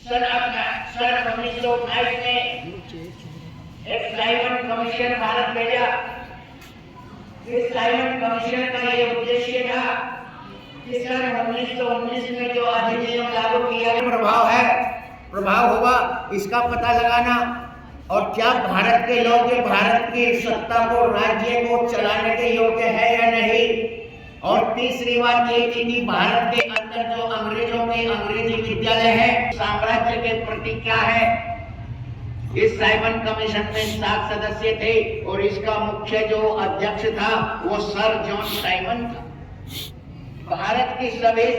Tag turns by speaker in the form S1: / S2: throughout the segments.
S1: सन 1928 में एक Simon commission Bharat भेजा। इस साइमन कमीशन का ये उद्देश्य था कि सन 1919 में जो अधिनियम लागू किया गया प्रभाव होगा इसका पता लगाना, और क्या भारत के लोग भारत की सत्ता को, राज्य को चलाने के योग्य है या नहीं। और तीसरी बात ये थी कि भारत के अंदर जो अंग्रेजों के अंग्रेजी विद्यालय है, साम्राज्य के प्रति क्या है। इस साइमन कमीशन में 7 सदस्य थे और इसका मुख्य जो अध्यक्ष था वो सर जॉन साइमन था। भारत की सभी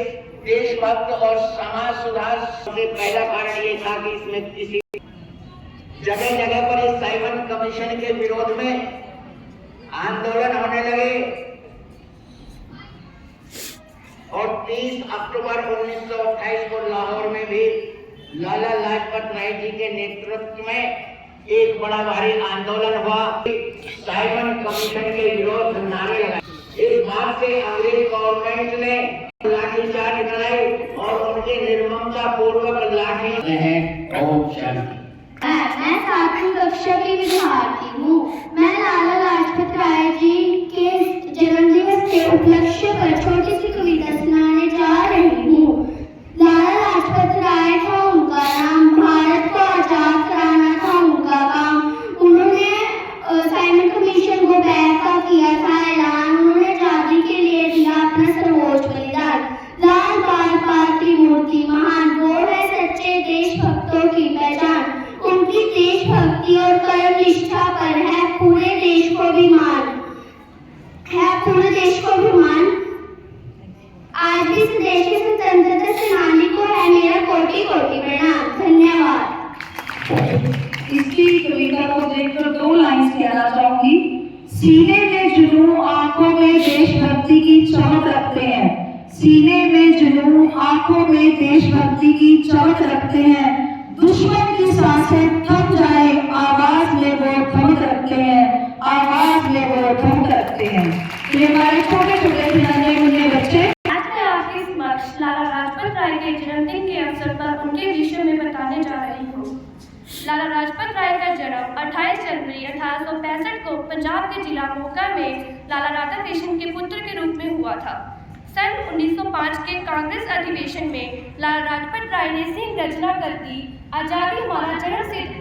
S1: देशभक्त और समाज सुधार से पहला कारण ये था कि इसमें किसी जगह जगह पर इस साइमन कमीशन के विरोध में आंदोलन होने लगे और 30 अक्टूबर 1928 को लाहौर में भी लाला लाजपत राय जी के नेतृत्व में एक बड़ा भारी आंदोलन हुआ। साइमन कमीशन के विरोध नारे लगाए। इस बात से अंग्रेज गवर्नमेंट ने लाठीचार्ज कराई और उनके निर्ममता पूर्वक लाठी
S2: मैं 7वीं कक्षा की विद्यार्थी हूँ। मैं लाला लाजपत राय जी के जन्मदिवस के उपलक्ष्य पर छोटी सी कविता सुनाने जा रही हूँ। लाला लाजपत राय था उनका नाम, भारत को आजाद कराना था उनका काम। उन्होंने साइमन कमीशन को बैठा किया था ऐलान। उन्होंने आजादी के लिए दिया अपना सर्वोच्च बलिदान। लाल बाल पाल त्रिमूर्ति महान, वो है सच्चे देशभक्तों की पहचान। उनकी देशभक्ति और कर्म निष्ठा पर है पूरे देश को भी मान। आज भी इस देश के स्वतंत्रता सेनानी को है मेरा कोटि कोटि प्रणाम। धन्यवाद।
S3: इसकी कविता को देखकर 2 लाइन्स कहना चाहूंगी। सीने में जुनून, आंखों में देशभक्ति की चमक रखते हैं। सीने में जुनून, आंखों में देशभक्ति की चमक रखते हैं। दुश्मन की सांसें थम जाए, आवाज में वो धमक रखते हैं, आवाज में वो धमक रखते हैं। ये हमारे छोटे छोटे खिलौने मुन्ने बच्चे
S4: आज मैं आपके समक्ष लाला लाजपत राय के जन्मदिन के अवसर पर उनके विषय में बताने जा रही हूँ। लाला लाजपत राय का जन्म 28 जनवरी 1865 को पंजाब के जिला मोगा में लाला राधा कृष्ण के पुत्र के रूप में हुआ था। सन 1905 के कांग्रेस अधिवेशन में लाला लाजपत राय ने सिंह गर्जना कर दी, आजादी हमारा जन्मसिद्ध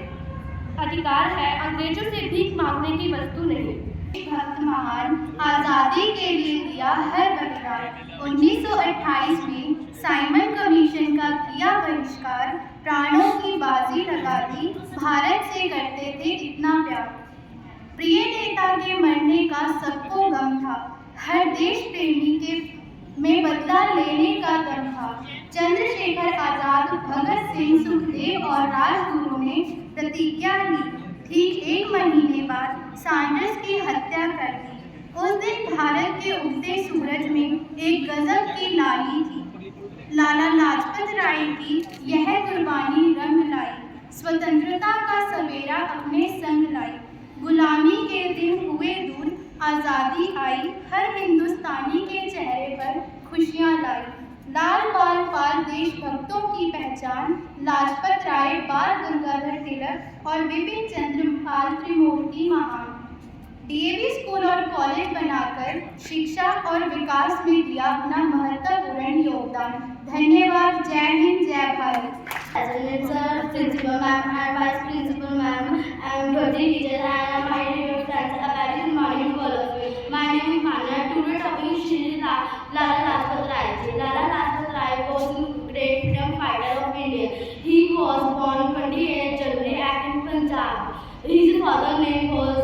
S4: अधिकार है, अंग्रेजों से भीख मांगने की वस्तु नहीं।
S2: भक्त महान, आजादी के लिए दिया है बलिदान। 1928 में साइमन कमीशन का किया बहिष्कार, प्राणों की बाजी लगा दी, भारत से करते थे इतना प्यार। प्रिय नेता के मरने का सबको गम था, हर देश प्रेमी के में बदला लेने का दम था। चंद्रशेखर आजाद, भगत सिंह, सुखदेव और राजगुरु ने प्रतिज्ञा ली। ठीक 1 महीने बाद सैंडर्स की हत्या कर दी। उस दिन भारत के उगते सूरज में एक गजब की लाली थी। लाला लाजपत राय की यह कुर्बानी रंग लाई, स्वतंत्रता का सवेरा अपने संग लाई। गुलामी के दिन हुए दूर, आज़ादी आई, हर हिंदुस्तानी के चेहरे पर खुशियाँ लाई। लाल बाल पाल देशभक्तों की पहचान, लाजपत राय, बाल गंगाधर तिलक और विपिन चंद्र पाल त्रिमूर्ति महान। डीएवी स्कूल और कॉलेज बनाकर शिक्षा और विकास में दिया अपना महत्वपूर्ण योगदान। धन्यवाद। जय हिंद, जय Bharat. Principal ma'am and vice principal ma'am and teacher and my dear friends, a very good morning to all of you. My name is Manya. Today topic is Shri Lala Lajpat Rai ji. Lala Lajpat Rai was a great freedom fighter of India. He was born 28 January in Punjab. His father name was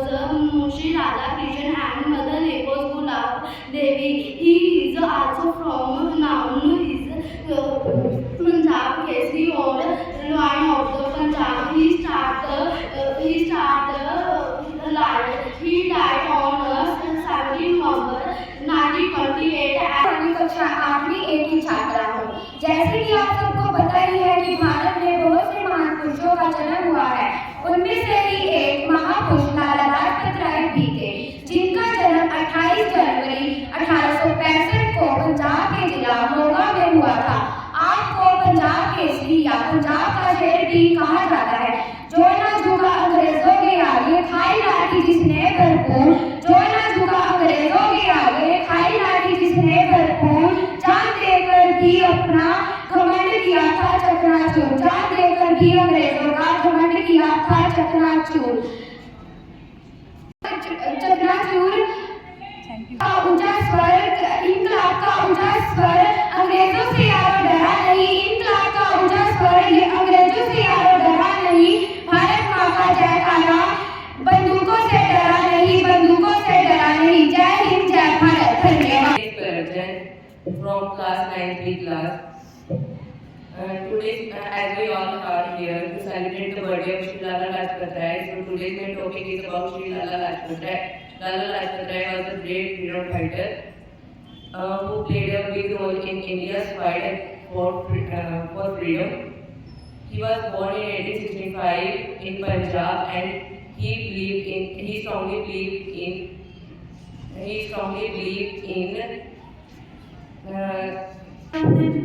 S2: Munshi Radha Krishnan and mother name was Gulab Devi. He is also from Naunu. Punjab Kesari or line of the Punjab. He started चकनाचूर, जान देकर भी अंग्रेजों का घमंड किया था चकनाचूर। चकनाचूर का ऊंचा स्वर, इंकलाब का ऊंचा स्वर, अंग्रेजों से यारो डरा नहीं, इंकलाब का ऊंचा स्वर, ये अंग्रेजों से यारो डरा नहीं, भारत माँ का जयकारा, बंदूकों से डरा नहीं, बंदूकों से डरा नहीं, जय हिंद जय भारत। धन्यवाद।
S5: From class 9B class. Today, as we all are here to celebrate the birthday of Shri Lala Lajpat Rai, so today's main topic is about Shri Lala Lajpat Rai. Lala Lajpat Rai was a great freedom fighter who played a big role in India's fight for freedom. He was born in 1865 in Punjab, and he strongly believed in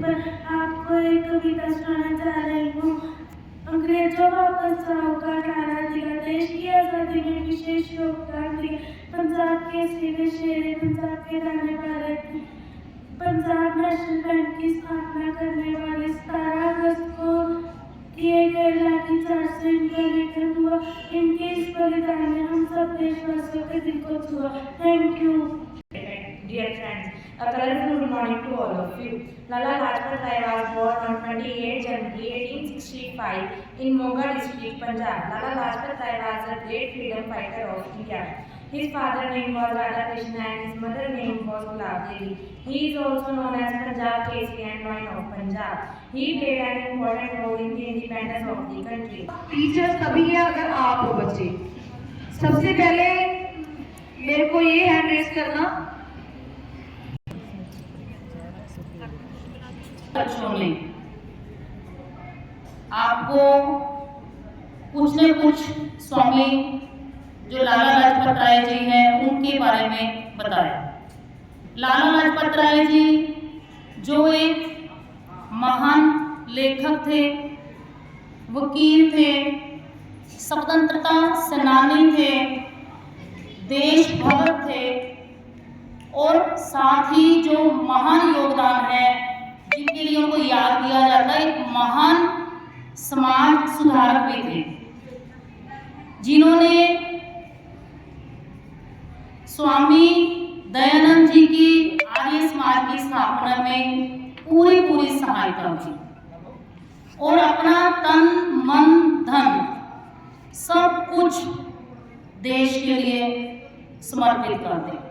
S4: पर आपको एक कविता सुनाना चाह रही हूँ। अंग्रेजों वापस आओ का नारा दिया, देश की आजादी में विशेष योगदान दिया, पंजाब के सीधे शेर, पंजाब के रहने वाले, पंजाब नेशनल बैंक की स्थापना करने वाले, 17 अगस्त को किए गए लाठीचार्ज से इनका निधन हुआ। इनके इस बलिदान ने हम सब देशवासियों के दिल को छुआ। Thank you.
S6: Dear friends, a colorful good morning to all of you. Lala Lajpat Rai was born on 28 January 1865 in Moga district, Punjab. Lala Lajpat Rai was a great freedom fighter of India. His father's name was Radha Krishna and his mother's name was Gulab Devi. He is also known as Punjab Keshri and Lion of Punjab. He played an important role in the independence of the country.
S3: Teacher तभी है अगर आप हो बच्चे। सबसे पहले मेरे को ये हैंड रेस करना।
S7: बच्चों ने आपको कुछ न कुछ स्वामी जो लाला लाजपत राय जी हैं उनके बारे में बताया। लाला लाजपत राय जी जो एक महान लेखक थे, वकील थे, स्वतंत्रता सेनानी थे, देशभक्त थे और साथ ही जो महान योगदान है जिनके लिए उनको याद किया जाता है, एक महान समाज सुधारक भी थे जिन्होंने स्वामी दयानंद जी की आर्य समाज की स्थापना में पूरी सहायता की और अपना तन मन धन सब कुछ देश के लिए समर्पित कर दिया।